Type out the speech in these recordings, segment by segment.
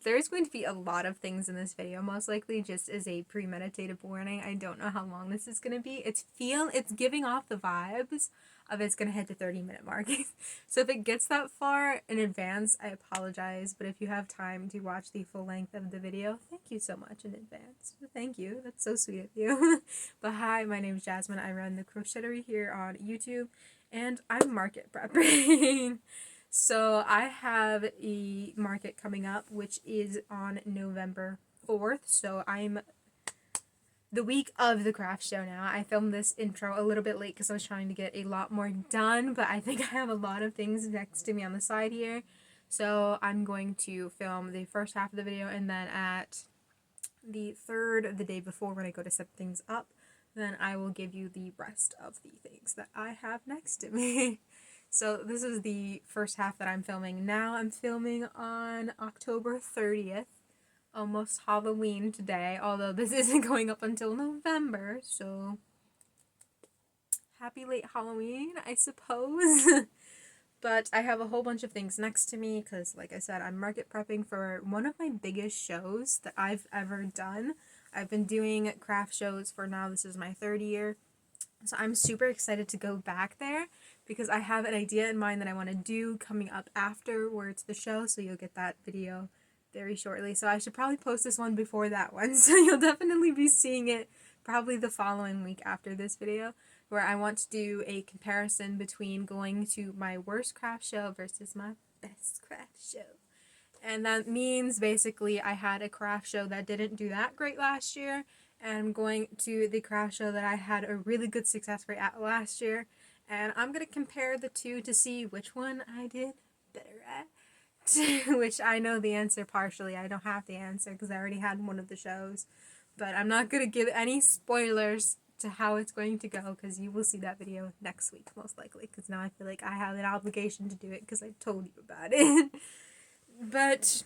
There's going to be a lot of things in this video, most likely just as a premeditated warning. I don't know how long this is going to be. It's giving off the vibes of it's going to hit the 30-minute mark. So if it gets that far in advance, I apologize. But if you have time to watch the full length of the video, thank you so much in advance. Thank you. That's so sweet of you. But hi, my name is Jasmine. I run the Crochetery here on YouTube, and I'm market prepping. So I have a market coming up, which is on November 4th. So I'm the week of the craft show now. I filmed this intro a little bit late because I was trying to get a lot more done, but I think I have a lot of things next to me on the side here. So I'm going to film the first half of the video, and then at the third, the day before, when I go to set things up, then I will give you the rest of the things that I have next to me. So this is the first half that I'm filming now. I'm filming on October 30th, almost Halloween today, although this isn't going up until November, so happy late Halloween, I suppose. But I have a whole bunch of things next to me because, like I said, I'm market prepping for one of my biggest shows that I've ever done. I've been doing craft shows for now. This is my third year. So I'm super excited to go back there because I have an idea in mind that I want to do coming up afterwards the show, so you'll get that video very shortly. So I should probably post this one before that one, so you'll definitely be seeing it probably the following week after this video, where I want to do a comparison between going to my worst craft show versus my best craft show. And that means basically I had a craft show that didn't do that great last year, and I'm going to the craft show that I had a really good success rate at last year, and I'm going to compare the two to see which one I did better at. Which I know the answer partially. I don't have the answer because I already had one of the shows, but I'm not going to give any spoilers to how it's going to go because you will see that video next week most likely, because now I feel like I have an obligation to do it because I told you about it. But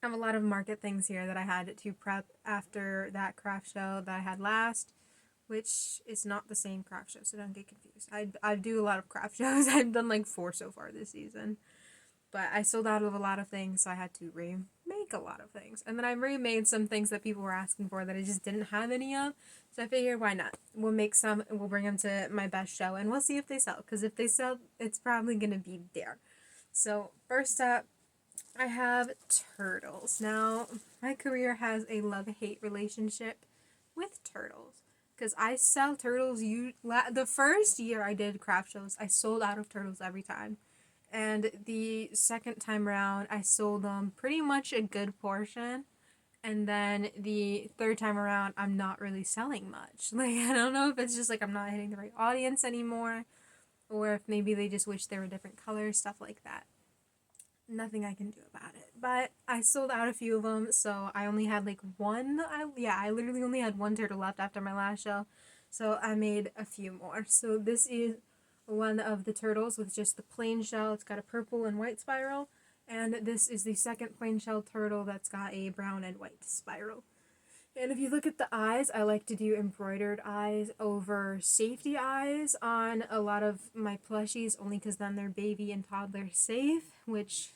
I have a lot of market things here that I had to prep after that craft show that I had last, which is not the same craft show, so don't get confused. I do a lot of craft shows. I've done like 4 so far this season. But I sold out of a lot of things, so I had to remake a lot of things. And then I remade some things that people were asking for that I just didn't have any of. So I figured, why not? We'll make some, and we'll bring them to my best show, and we'll see if they sell. Because if they sell, it's probably going to be there. So first up, I have turtles. Now, my career has a love-hate relationship with turtles. Because I sell turtles, the first year I did craft shows, I sold out of turtles every time. And the second time around, I sold them pretty much a good portion. And then the third time around, I'm not really selling much. Like, I don't know if it's just like I'm not hitting the right audience anymore, or if maybe they just wish they were different colors, stuff like that. Nothing I can do about it. But I sold out a few of them, so I only had like one. I literally only had one turtle left after my last show. So I made a few more. So this is one of the turtles with just the plain shell. It's got a purple and white spiral. And this is the second plain shell turtle that's got a brown and white spiral. And if you look at the eyes, I like to do embroidered eyes over safety eyes on a lot of my plushies, only because then they're baby and toddler safe, which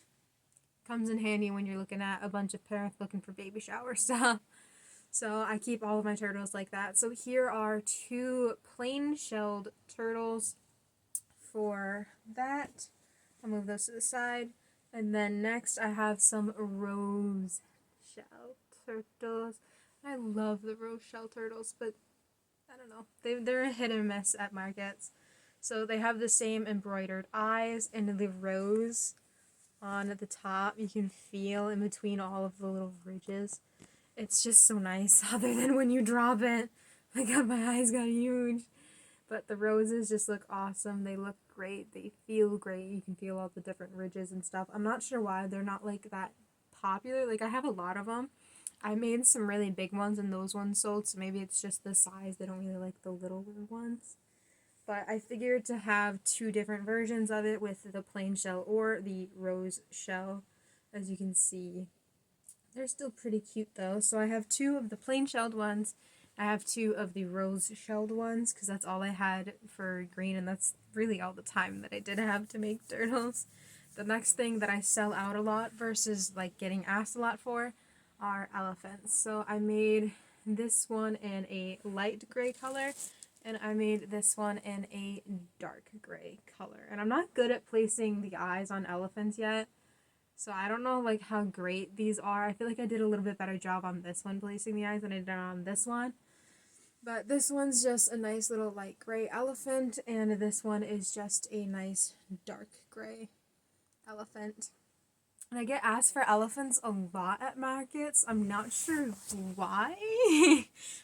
comes in handy when you're looking at a bunch of parents looking for baby shower stuff. So I keep all of my turtles like that. So here are 2 plain shelled turtles for that. I'll move those to the side. And then next I have some rose shell turtles. I love the rose shell turtles, but I don't know. They're a hit or miss at markets. So they have the same embroidered eyes and the rose on the top. You can feel in between all of the little ridges. It's just so nice, other than when you drop it. My god, my eyes got huge. But the roses just look awesome. They look great. They feel great. You can feel all the different ridges and stuff. I'm not sure why they're not like that popular. Like, I have a lot of them. I made some really big ones and those ones sold, so maybe it's just the size. They don't really like the littler ones. But I figured to have 2 different versions of it with the plain shell or the rose shell. As you can see, they're still pretty cute though. So I have 2 of the plain shelled ones. I have 2 of the rose shelled ones because that's all I had for green, and that's really all the time that I did have to make turtles. The next thing that I sell out a lot versus like getting asked a lot for are elephants. So I made this one in a light gray color, and I made this one in a dark gray color. And I'm not good at placing the eyes on elephants yet, so I don't know like how great these are. I feel like I did a little bit better job on this one placing the eyes than I did on this one. But this one's just a nice little light gray elephant, and this one is just a nice dark gray elephant. And I get asked for elephants a lot at markets. I'm not sure why.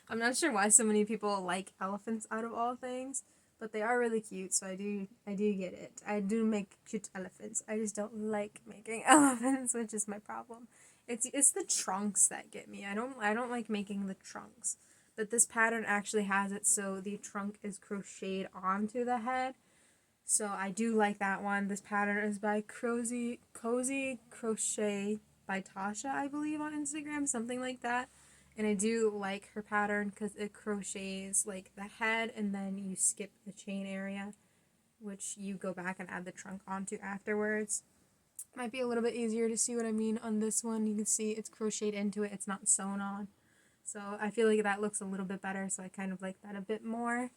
I'm not sure why so many people like elephants out of all things, but they are really cute, so I do get it. I do make cute elephants. I just don't like making elephants, which is my problem. It's the trunks that get me. I don't like making the trunks. But this pattern actually has it so the trunk is crocheted onto the head. So I do like that one. This pattern is by Cozy Crochet by Tasha, I believe, on Instagram, something like that. And I do like her pattern because it crochets like the head and then you skip the chain area, which you go back and add the trunk onto afterwards. Might be a little bit easier to see what I mean on this one. You can see it's crocheted into it. It's not sewn on. So I feel like that looks a little bit better, so I kind of like that a bit more.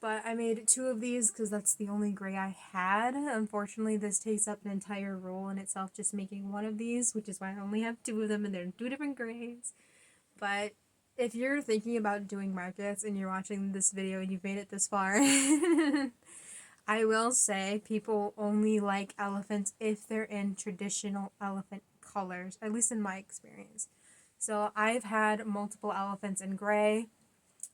But I made 2 of these because that's the only gray I had. Unfortunately, this takes up an entire roll in itself just making 1 of these, which is why I only have 2 of them and they're in 2 different grays. But if you're thinking about doing markets and you're watching this video and you've made it this far, I will say people only like elephants if they're in traditional elephant colors, at least in my experience. So I've had multiple elephants in gray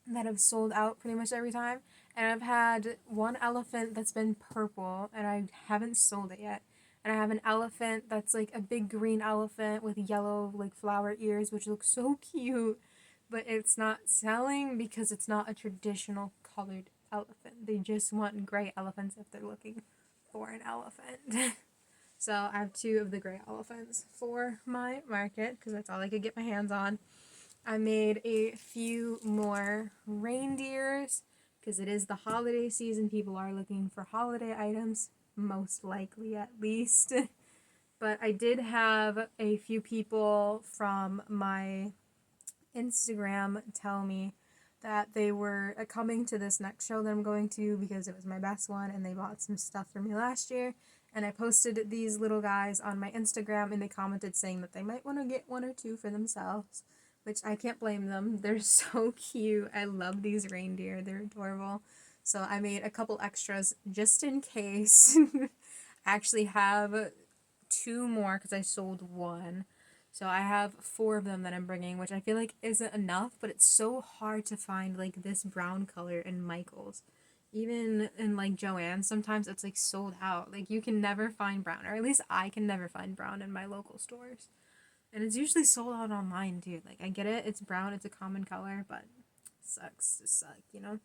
that have sold out pretty much every time. And I've had 1 elephant that's been purple and I haven't sold it yet. And I have an elephant that's like a big green elephant with yellow like flower ears, which looks so cute. But it's not selling because it's not a traditional colored elephant. They just want gray elephants if they're looking for an elephant. So I have 2 of the gray elephants for my market because that's all I could get my hands on. I made a few more reindeers because it is the holiday season. People are looking for holiday items, most likely at least. But I did have a few people from my Instagram tell me that they were coming to this next show that I'm going to because it was my best one and they bought some stuff for me last year. And I posted these little guys on my Instagram and they commented saying that they might want to get 1 or 2 for themselves, which I can't blame them. They're so cute. I love these reindeer. They're adorable. So I made a couple extras just in case. I actually have 2 more because I sold 1. So I have 4 of them that I'm bringing, which I feel like isn't enough, but it's so hard to find like this brown color in Michael's. Even in like Joann's, sometimes it's like sold out. Like you can never find brown, or at least I can never find brown in my local stores. And it's usually sold out online too. Like I get it, it's brown, it's a common color, but it sucks to suck, you know?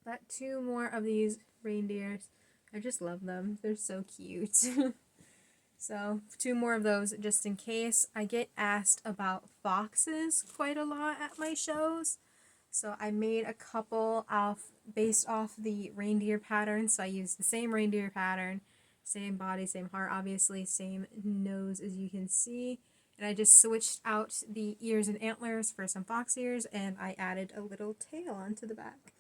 But 2 more of these reindeers. I just love them. They're so cute. So 2 more of those just in case. I get asked about foxes quite a lot at my shows. So I made a couple based off the reindeer pattern. So I used the same reindeer pattern, same body, same heart, obviously, same nose as you can see. And I just switched out the ears and antlers for some fox ears, and I added a little tail onto the back.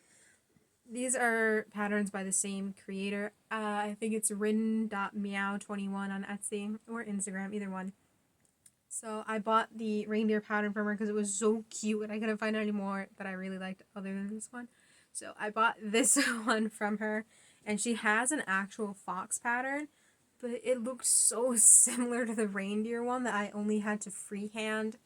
These are patterns by the same creator. I think it's rin.meow21 on Etsy or Instagram, either one. So I bought the reindeer pattern from her because it was so cute and I couldn't find any more that I really liked other than this one. So I bought this one from her, and she has an actual fox pattern, but it looked so similar to the reindeer one that I only had to freehand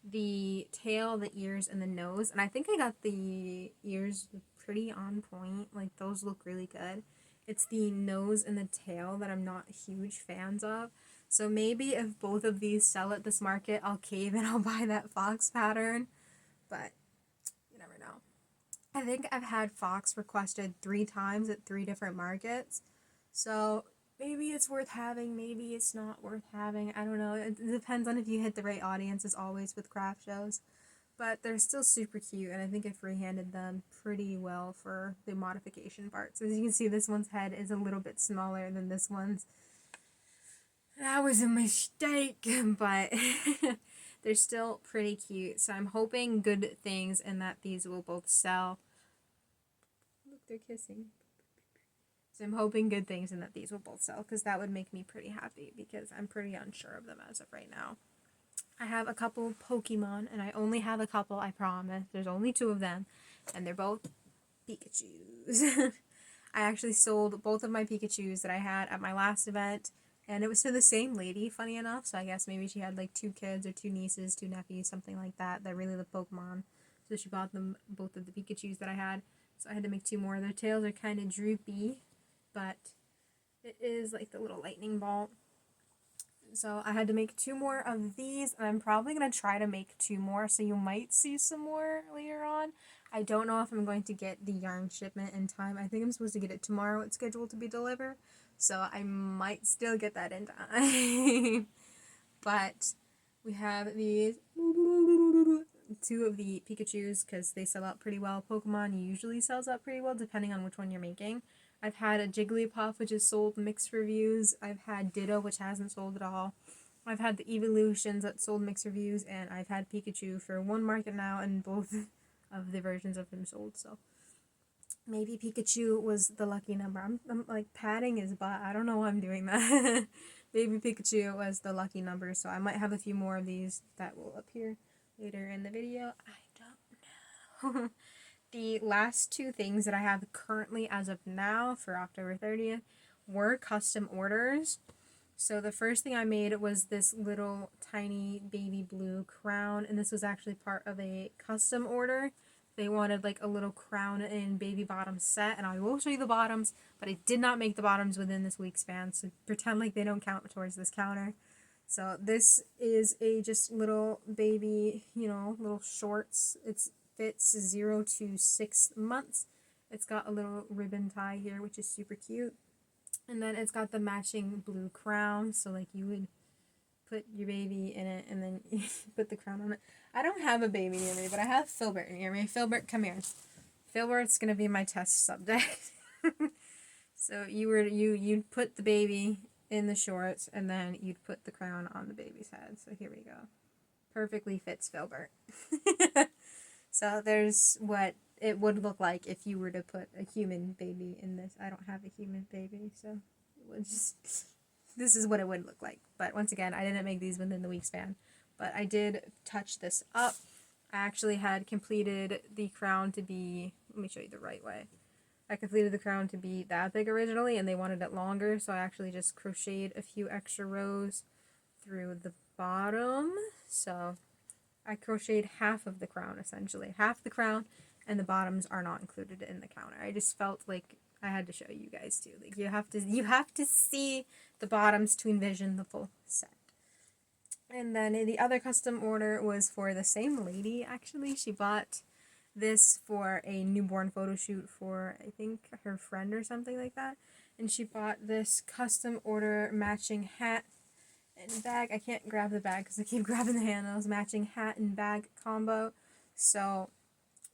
the tail, the ears, and the nose. And I think I got the ears pretty on point. Like those look really good. It's the nose and the tail that I'm not huge fans of. So maybe if both of these sell at this market, I'll cave and I'll buy that fox pattern. But you never know. I think I've had fox requested 3 times at 3 different markets. So maybe it's worth having, maybe it's not worth having. I don't know. It depends on if you hit the right audience, as always with craft shows. But they're still super cute, and I think I freehanded them pretty well for the modification parts. As you can see, this one's head is a little bit smaller than this one's. That was a mistake, but they're still pretty cute. So I'm hoping good things and that these will both sell. Look, they're kissing. So I'm hoping good things and that these will both sell because that would make me pretty happy because I'm pretty unsure of them as of right now. I have a couple Pokemon and I only have a couple, I promise. There's only 2 of them and they're both Pikachus. I actually sold both of my Pikachus that I had at my last event and it was to the same lady, funny enough. So I guess maybe she had like 2 kids or 2 nieces, 2 nephews, something like that really love Pokemon. So she bought them both of the Pikachus that I had. So I had to make 2 more. Their tails are kind of droopy, but it is like the little lightning bolt. So I had to make 2 more of these, and I'm probably going to try to make 2 more, so you might see some more later on. I don't know if I'm going to get the yarn shipment in time. I think I'm supposed to get it tomorrow. It's scheduled to be delivered, so I might still get that in time. But we have these 2 of the Pikachus because they sell out pretty well. Pokemon usually sells out pretty well depending on which one you're making. I've had a Jigglypuff, which has sold mixed reviews. I've had Ditto, which hasn't sold at all. I've had the Evolutions that sold mixed reviews, and I've had Pikachu for 1 market now, and both of the versions of him sold, so maybe Pikachu was the lucky number. I'm like patting his butt. I don't know why I'm doing that. Maybe Pikachu was the lucky number, so I might have a few more of these that will appear later in the video. I don't know. The last 2 things that I have currently as of now for October 30th were custom orders. So the first thing I made was this little tiny baby blue crown, and this was actually part of a custom order. They wanted like a little crown and baby bottom set, and I will show you the bottoms, but I did not make the bottoms within this week span, so pretend like they don't count towards this counter. So this is a just little baby, little shorts. It's fits 0 to 6 months. It's got a little ribbon tie here, which is super cute. And then it's got the matching blue crown, so like you would put your baby in it and then you put the crown on it. I don't have a baby near me, but I have Filbert near me. Filbert, come here. Filbert's gonna be my test subject. So you'd put the baby in the shorts and then you'd put the crown on the baby's head. So here we go. Perfectly fits Filbert. So there's what it would look like if you were to put a human baby in this. I don't have a human baby, so it would just, this is what it would look like. But once again, I didn't make these within the week span, but I did touch this up. I actually had completed the crown to be, let me show you the right way. I completed the crown to be that big originally, and they wanted it longer, so I actually just crocheted a few extra rows through the bottom. So I crocheted half of the crown, essentially. Half the crown, and the bottoms are not included in the counter. I just felt like I had to show you guys too. Like you have to see the bottoms to envision the full set. And then the other custom order was for the same lady, actually. She bought this for a newborn photo shoot for, I think, her friend or something like that. And she bought this custom order matching hat and bag. I can't grab the bag because I keep grabbing the handles. Matching hat and bag combo. So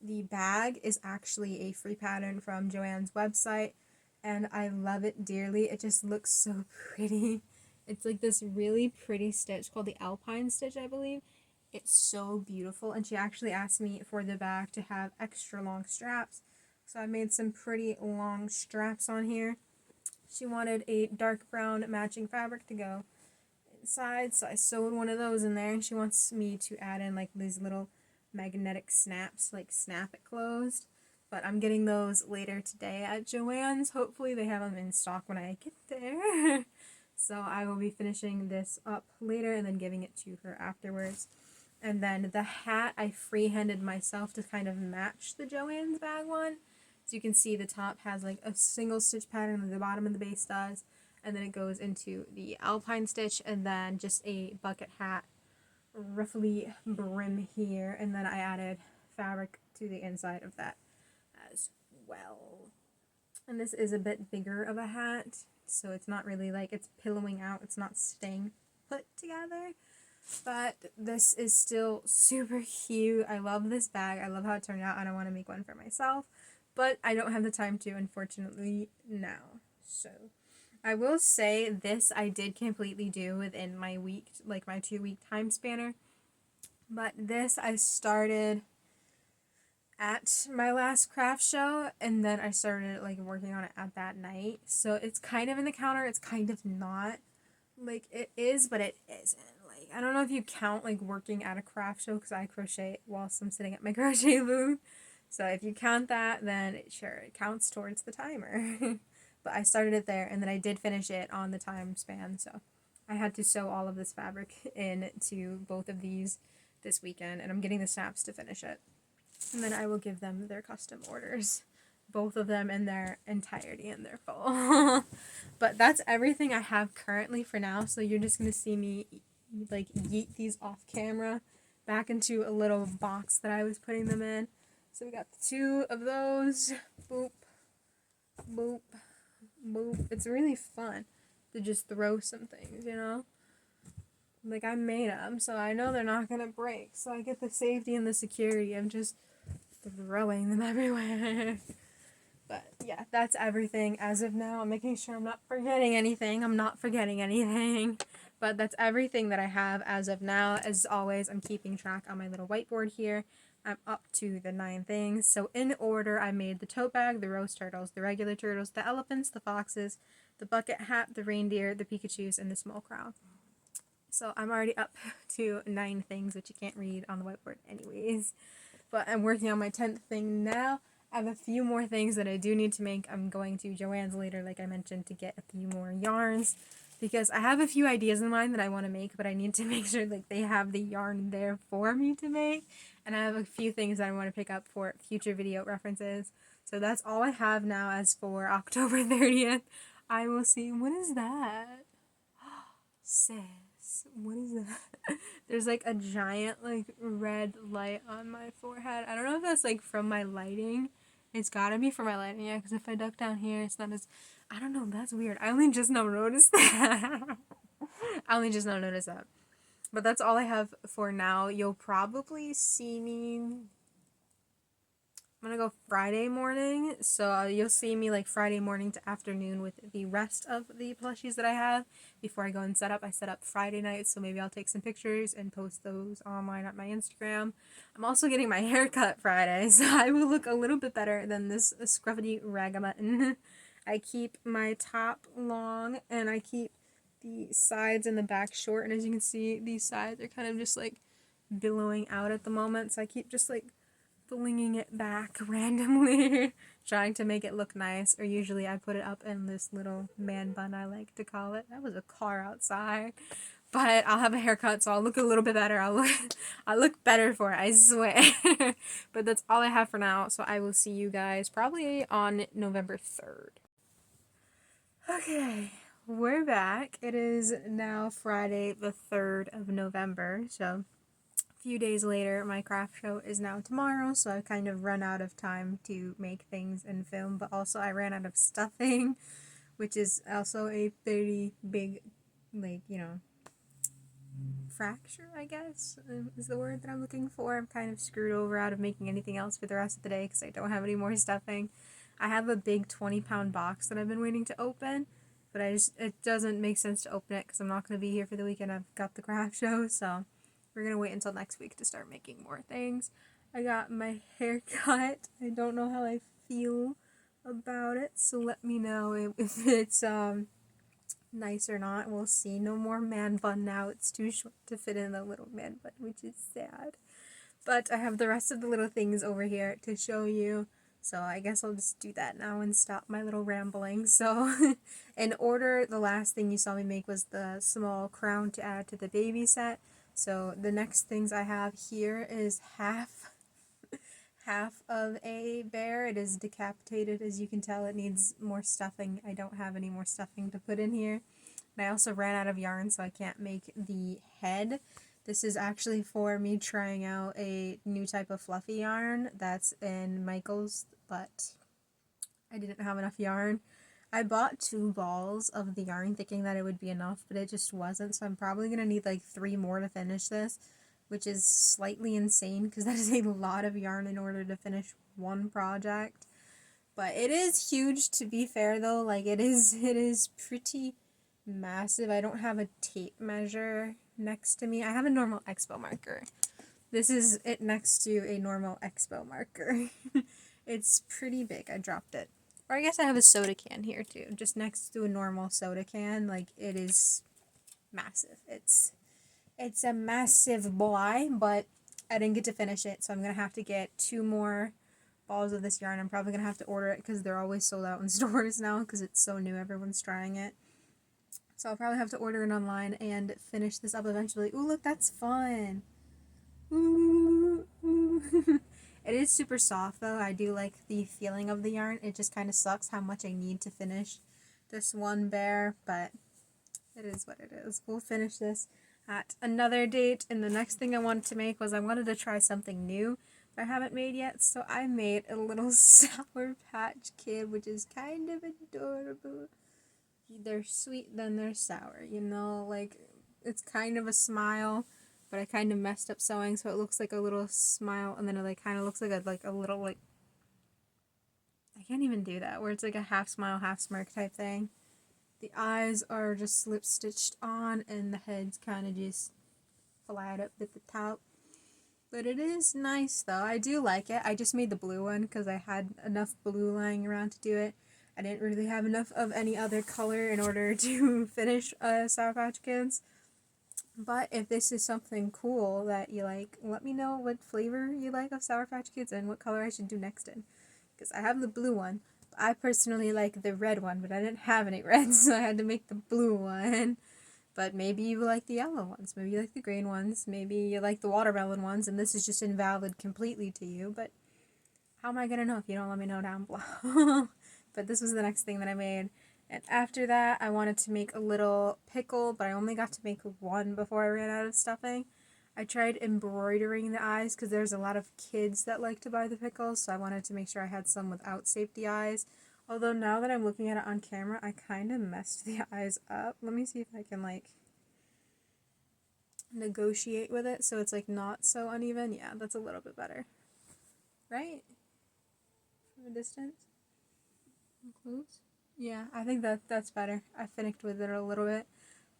the bag is actually a free pattern from Joanne's website, and I love it dearly. It just looks so pretty. It's like this really pretty stitch called the Alpine stitch, I believe. It's so beautiful, and she actually asked me for the bag to have extra long straps. So I made some pretty long straps on here. She wanted a dark brown matching fabric to go inside, so I sewed one of those in there, and she wants me to add in like these little magnetic snaps, like snap it closed, but I'm getting those later today at Joann's. Hopefully they have them in stock when I get there. So I will be finishing this up later and then giving it to her afterwards. And then the hat I freehanded myself to kind of match the Joann's bag one. So you can see the top has like a single stitch pattern and the bottom of the base does. And then it goes into the Alpine stitch and then just a bucket hat ruffly brim here. And then I added fabric to the inside of that as well. And this is a bit bigger of a hat. So it's not really like it's pillowing out. It's not staying put together. But this is still super cute. I love this bag. I love how it turned out. I don't want to make one for myself. But I don't have the time to, unfortunately, now. So I will say this I did completely do within my week, like my 2 week time spanner. But this I started at my last craft show, and then I started like working on it at that night. So it's kind of in the counter, it's kind of not. Like it is, but it isn't. Like I don't know if you count like working at a craft show because I crochet whilst I'm sitting at my crochet booth. So if you count that, then it counts towards the timer. But I started it there, and then I did finish it on the time span. So I had to sew all of this fabric into both of these this weekend, and I'm getting the snaps to finish it. And then I will give them their custom orders. Both of them in their entirety and their full. But that's everything I have currently for now. So you're just going to see me like yeet these off camera back into a little box that I was putting them in. So we got 2 of those. Boop, boop, boop. It's really fun to just throw some things, you know? Like I made them, so I know they're not going to break. So I get the safety and the security of just throwing them everywhere. But yeah, that's everything as of now. I'm making sure I'm not forgetting anything. But that's everything that I have as of now. As always, I'm keeping track on my little whiteboard here. I'm up to the 9 things. So in order, I made the tote bag, the rose turtles, the regular turtles, the elephants, the foxes, the bucket hat, the reindeer, the Pikachus, and the small crown. So I'm already up to 9 things, which you can't read on the whiteboard anyways. But I'm working on my 10th thing now. I have a few more things that I do need to make. I'm going to Joann's later, like I mentioned, to get a few more yarns. Because I have a few ideas in mind that I want to make, but I need to make sure like they have the yarn there for me to make. And I have a few things that I want to pick up for future video references. So that's all I have now as for October 30th. I will see. What is that? Sis, what is that? There's like a giant like red light on my forehead. I don't know if that's like from my lighting. It's gotta be from my lighting, yeah, because if I duck down here, it's not as... I don't know, that's weird. I only just now noticed that. But that's all I have for now. You'll probably see me... I'm gonna go Friday morning, so you'll see me like Friday morning to afternoon with the rest of the plushies that I have before I go and set up. I set up Friday night, so maybe I'll take some pictures and post those online at my Instagram. I'm also getting my hair cut Friday, so I will look a little bit better than this scruffy ragamuffin. I keep my top long, and I keep the sides and the back short, and as you can see, these sides are kind of just like billowing out at the moment, so I keep just like flinging it back randomly, trying to make it look nice, or usually I put it up in this little man bun, I like to call it. That was a car outside. But I'll have a haircut, so I'll look a little bit better. I'll look better for it, I swear. But that's all I have for now, so I will see you guys probably on November 3rd. Okay, we're back. It is now Friday the 3rd of November, so few days later. My craft show is now tomorrow, so I kind of run out of time to make things and film, but also I ran out of stuffing, which is also a pretty big, like, you know, fracture, I guess, is the word that I'm looking for. I'm kind of screwed over out of making anything else for the rest of the day because I don't have any more stuffing. I have a big 20-pound box that I've been waiting to open, but it doesn't make sense to open it because I'm not going to be here for the weekend. I've got the craft show, so we're going to wait until next week to start making more things. I got my hair cut. I don't know how I feel about it, so let me know if it's nice or not. We'll see. No more man bun now. It's too short to fit in a little man bun, which is sad. But I have the rest of the little things over here to show you. So I guess I'll just do that now and stop my little rambling. So in order, the last thing you saw me make was the small crown to add to the baby set. So the next things I have here is half of a bear. It is decapitated, as you can tell. It needs more stuffing. I don't have any more stuffing to put in here. And I also ran out of yarn, so I can't make the head. This is actually for me trying out a new type of fluffy yarn that's in Michael's, but I didn't have enough yarn. I bought 2 balls of the yarn thinking that it would be enough, but it just wasn't, so I'm probably going to need like 3 more to finish this, which is slightly insane because that is a lot of yarn in order to finish one project. But it is huge, to be fair though. Like it is pretty massive. I don't have a tape measure next to me. I have a normal expo marker. This is it next to a normal expo marker. It's pretty big. I dropped it. Or I guess I have a soda can here too, just next to a normal soda can. Like it is massive. It's a massive boy, but I didn't get to finish it, so I'm gonna have to get 2 more balls of this yarn. I'm probably gonna have to order it because they're always sold out in stores now because it's so new. Everyone's trying it. So I'll probably have to order it online and finish this up eventually. Ooh, look, that's fun. Ooh, ooh. It is super soft though. I do like the feeling of the yarn. It just kind of sucks how much I need to finish this one bear, but it is what it is. We'll finish this at another date. And the next thing I wanted to make was I wanted to try something new I haven't made yet. So I made a little Sour Patch Kid, which is kind of adorable. They're sweet, then they're sour, you know, like it's kind of a smile, but I kind of messed up sewing, so it looks like a little smile, and then it like kind of looks like a little like, I can't even do that, where it's like a half smile, half smirk type thing. The eyes are just slip stitched on, and the head's kind of just flat up at the top. But it is nice though. I do like it. I just made the blue one because I had enough blue lying around to do it. I didn't really have enough of any other color in order to finish Sour Patch Kids. But if this is something cool that you like, let me know what flavor you like of Sour Patch Kids and what color I should do next in. Because I have the blue one. I personally like the red one, but I didn't have any reds, so I had to make the blue one. But maybe you like the yellow ones, maybe you like the green ones, maybe you like the watermelon ones, and this is just invalid completely to you. But how am I going to know if you don't let me know down below? But this was the next thing that I made. And after that, I wanted to make a little pickle, but I only got to make one before I ran out of stuffing. I tried embroidering the eyes because there's a lot of kids that like to buy the pickles, so I wanted to make sure I had some without safety eyes. Although now that I'm looking at it on camera, I kind of messed the eyes up. Let me see if I can like negotiate with it so it's like not so uneven. Yeah, that's a little bit better. Right? From a distance? Close? Yeah, I think that's better. I finished with it a little bit.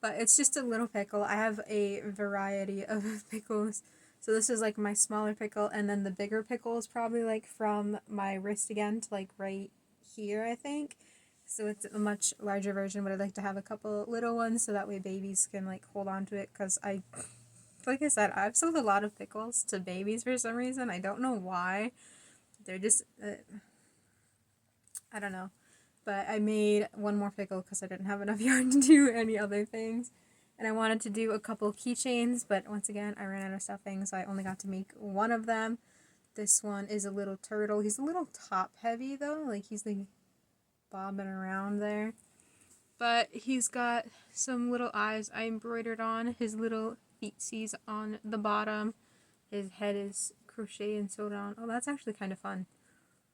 But it's just a little pickle. I have a variety of pickles. So this is like my smaller pickle, and then the bigger pickle is probably like from my wrist again to like right here, I think. So it's a much larger version, but I'd like to have a couple little ones so that way babies can like hold on to it, because like I said, I've sold a lot of pickles to babies for some reason. I don't know why. They're just, I don't know. But I made one more pickle because I didn't have enough yarn to do any other things. And I wanted to do a couple keychains, but once again, I ran out of stuffing, so I only got to make one of them. This one is a little turtle. He's a little top heavy though, like he's like bobbing around there. But he's got some little eyes I embroidered on, his little feetsies on the bottom. His head is crocheted and sewed on. Oh, that's actually kind of fun.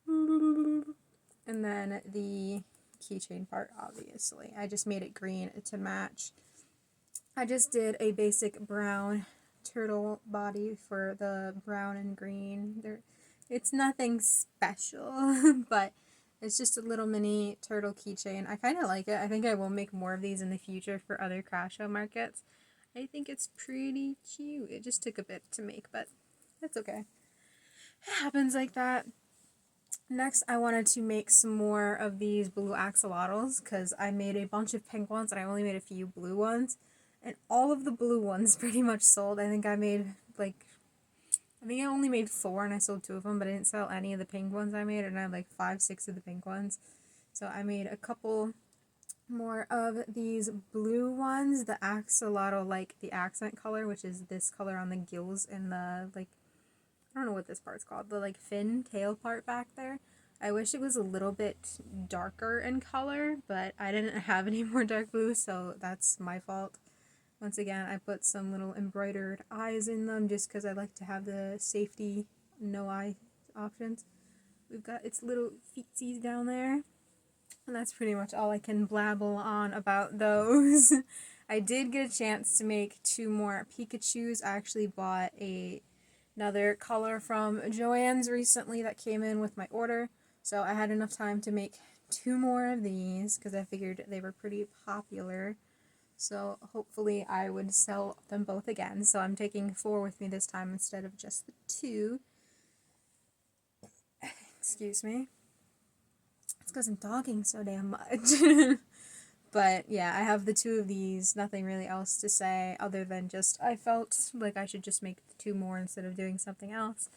And then the keychain part, obviously. I just made it green to match. I just did a basic brown turtle body for the brown and green. It's nothing special, but it's just a little mini turtle keychain. I kind of like it. I think I will make more of these in the future for other craft show markets. I think it's pretty cute. It just took a bit to make, but that's okay. It happens like that. Next, I wanted to make some more of these blue axolotls because I made a bunch of pink ones and I only made a few blue ones. And all of the blue ones pretty much sold. I think I only made 4 and I sold 2 of them, but I didn't sell any of the pink ones I made, and I had like 5, 6 of the pink ones. So I made a couple more of these blue ones, the axolotl, like the accent color, which is this color on the gills and the like, I don't know what this part's called, the like fin tail part back there. I wish it was a little bit darker in color, but I didn't have any more dark blue, so that's my fault. Once again, I put some little embroidered eyes in them just because I like to have the safety no eye options. We've got its little feetsies down there, and that's pretty much all I can blabble on about those. I did get a chance to make 2 more Pikachus. I actually bought another color from Joann's recently that came in with my order. So I had enough time to make 2 more of these because I figured they were pretty popular. So hopefully I would sell them both again. So I'm taking 4 with me this time instead of just the 2. Excuse me. It's because I'm talking so damn much. But yeah, I have the 2 of these. Nothing really else to say other than just I felt like I should just make 2 more instead of doing something else.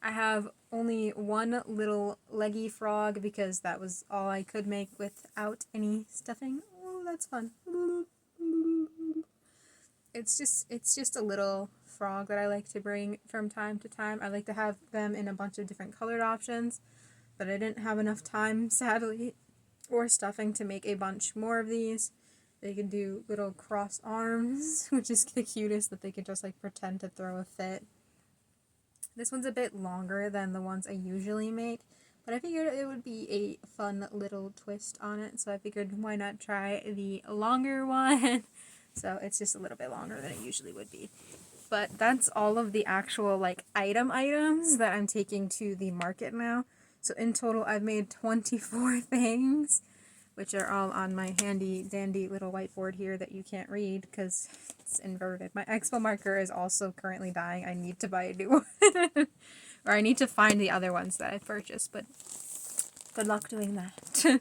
I have only 1 little leggy frog because that was all I could make without any stuffing. Oh, that's fun. It's just a little frog that I like to bring from time to time. I like to have them in a bunch of different colored options, but I didn't have enough time, sadly, or stuffing to make a bunch more of these. They can do little cross arms, which is the cutest that they can just like pretend to throw a fit. This one's a bit longer than the ones I usually make, but I figured it would be a fun little twist on it, so I figured why not try the longer one. So it's just a little bit longer than it usually would be. But that's all of the actual like items that I'm taking to the market now. So in total I've made 24 things, which are all on my handy dandy little whiteboard here that you can't read because it's inverted. My expo marker is also currently dying. I need to buy a new one. Or I need to find the other ones that I purchased, but good luck doing that.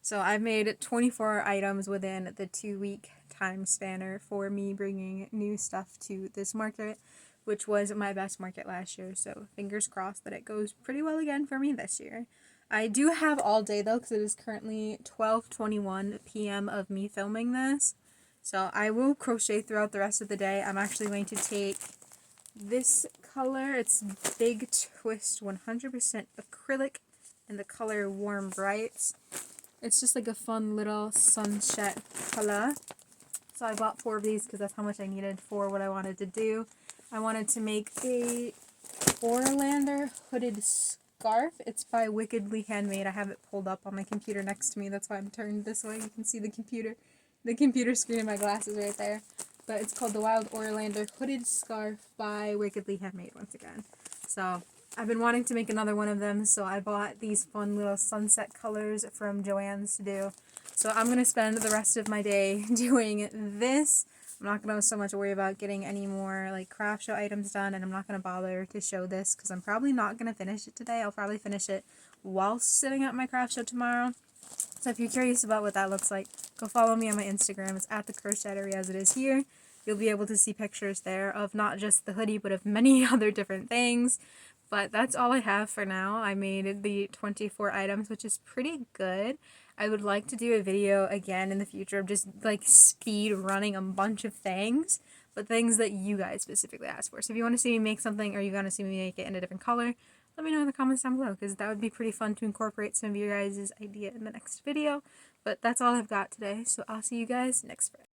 So I've made 24 items within the 2-week time spanner for me bringing new stuff to this market, which was my best market last year. So fingers crossed that it goes pretty well again for me this year. I do have all day though because it is currently 12:21 p.m. of me filming this. So I will crochet throughout the rest of the day. I'm actually going to take this color. It's Big Twist 100% acrylic in the color Warm Brights. It's just like a fun little sunset color. So I bought 4 of these because that's how much I needed for what I wanted to do. I wanted to make a Orlander hooded scarf. It's by Wickedly Handmade. I have it pulled up on my computer next to me. That's why I'm turned this way. You can see the computer screen and my glasses right there. But it's called the Wild Orlander Hooded Scarf by Wickedly Handmade once again. So I've been wanting to make another one of them, so I bought these fun little sunset colors from Joann's to do. So I'm going to spend the rest of my day doing this. I'm not going to so much worry about getting any more like craft show items done, and I'm not going to bother to show this because I'm probably not going to finish it today. I'll probably finish it while sitting at my craft show tomorrow. So if you're curious about what that looks like, go follow me on my Instagram. It's at the Crocheted as it is here. You'll be able to see pictures there of not just the hoodie, but of many other different things. But that's all I have for now. I made the 24 items, which is pretty good. I would like to do a video again in the future of just like speed running a bunch of things, but things that you guys specifically asked for. So if you want to see me make something or you want to see me make it in a different color, let me know in the comments down below because that would be pretty fun to incorporate some of your guys' idea in the next video. But that's all I've got today, so I'll see you guys next Friday.